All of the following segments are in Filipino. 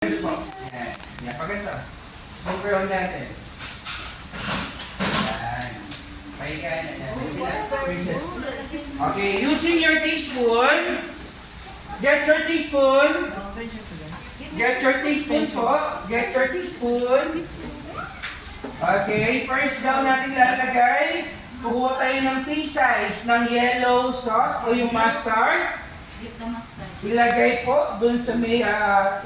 Yan. Yan, pagkanta. Bumper natin. Yan. Pahiga na yan. Okay, using your teaspoon. Get your teaspoon. Get your teaspoon po. Get your teaspoon. Okay, first daw natin lalagay. Kukuha tayo ng pea-size ng yellow sauce o yung mustard. Ilagay po dun sa may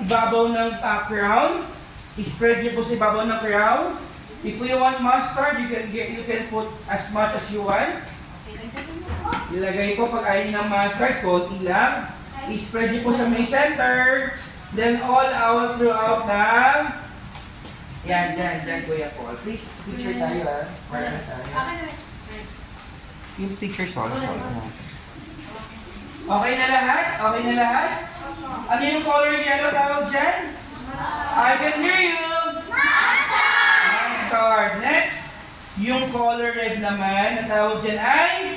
ibabaw ng crown. I-spread niyo po sa ibabaw ng crown. If you want mustard, you can put as much as you want. Ilagay po pag ayaw niyo ng mustard, konti lang. I-spread niyo po sa may center. Then all out throughout ng yan, dyan, Kuya Paul. Please, picture tayo para na tayo. Yung picture, sorry. Okay na lahat? Okay na lahat? Ano yung color yellow tawag dyan? I can hear you! Mustard! Next, yung color red naman, ang tawag dyan ay?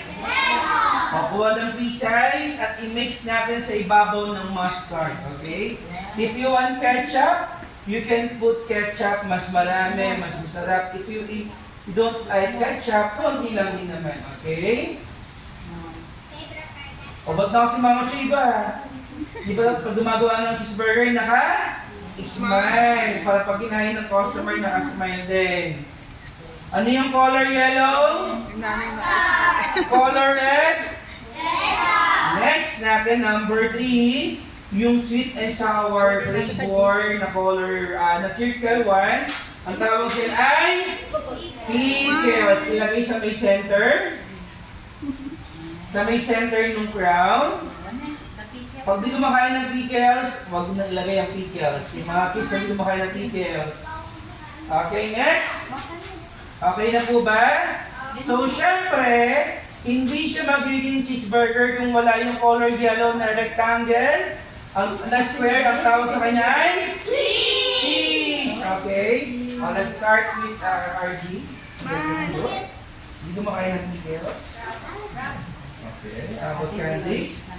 Kukuha ng pea-size at i-mix natin sa ibabaw ng mustard. Okay? If you want ketchup, you can put ketchup, mas marami, mas masarap. If you don't like ketchup, konti lang din naman. Okay? O, ba't na kasi mga chiba? Di ba pag gumagawa ng cheeseburger, naka-smile. Para pag kinain ng customer, naka-smile din. Ano yung color yellow? Color red? Next natin, number 3. Yung sweet and sour flavor na color, na circle 1. Ang tawag din ay pickles. Ilagay sa may center. Sa may center ng crown. Pag di kumakain ng pickles, huwag na ilagay ang pickles. Yung mga kids na di kumakain ng pickles. Okay, next. Okay na po ba? So, syempre, hindi siya magiging cheeseburger kung wala yung color yellow na rectangle. Ang na-square, ang tawag sa kanya ay? Cheese! Okay. Let's start with RG. Hindi kumakain ng pickles. Okay. About candies.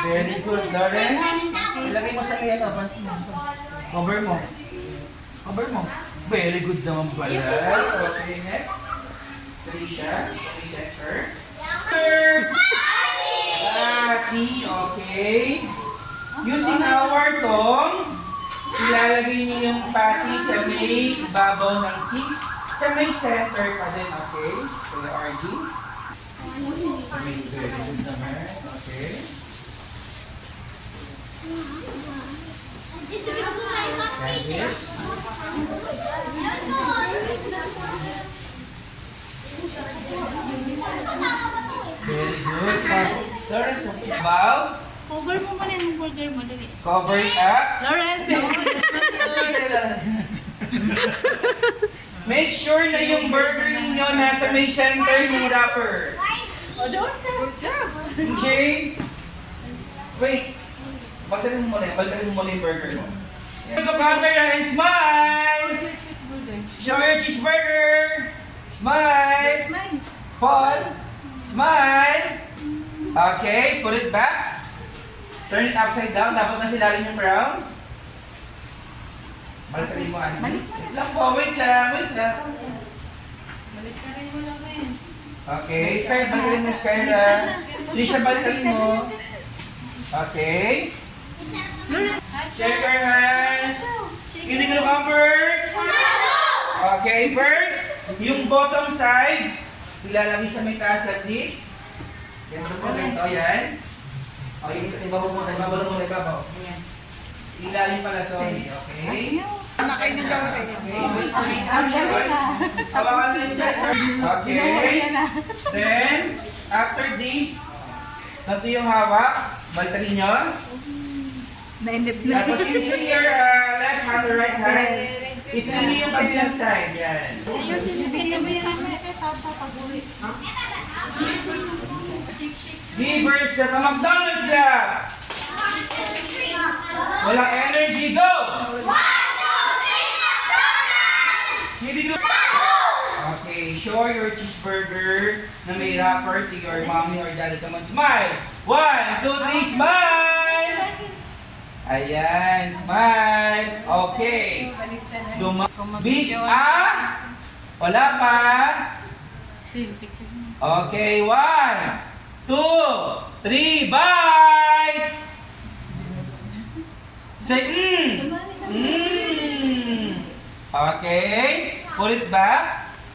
Very good, Lawrence. Ilagay mo sa liyan. Cover mo. Cover mo. Very good naman pala. Okay, next. Felicia. Felicia, sir. Tea, okay. Using our tongue, ilalagay niyo yung patty sa may babaw ng cheese. Sa may center pa din, okay? Kuya RG. Very good naman. Okay. And this. Very good. Lawrence, about? Cover mo muna yung burger mo, dali. Cover it up. Lawrence, no? Make sure na yung burger ninyo nasa may center ng wrapper. Good job. Okay? Wait. Balikan mo muna yung burger mo. Look at the camera and smile! Show your cheeseburger! Smile! Smile. Paul! Smile! Okay, put it back. Turn it upside down. Dapat na silalim yung brown. Balikan mo, ano? Wait lang po, wait lang. Balik ka rin mo, Lawrence. Okay, Skyra, balikan mo, Skyra. Trisha, balikan mo. Okay. Check your hands. Kinig ng numbers. Okay, first, yung bottom side, ilalagay sa may taas like this. Ganito po, ganito, yan. O, ibabaw mo, ibabaw. Ilalim pala, sorry. Okay. Anak kayo ni Lawrence. Okay. Then, after this, ito yung hawak. Balikan nyo. Tapos using your left hand or right hand, ipili yung kabilang side. Yan. Givers sa McDonald's lang. Walang energy, go! Okay, show your cheeseburger na may wrapper to your mommy or daddy. Come on, smile! 1, 2, 3, smile! Ayan, smile. Okay. Baliktad na. Big A. Wala pa. Sin, picture mo. Okay, 1, 2, 3, bite! Say, Tumali na. Okay. Ulit ba?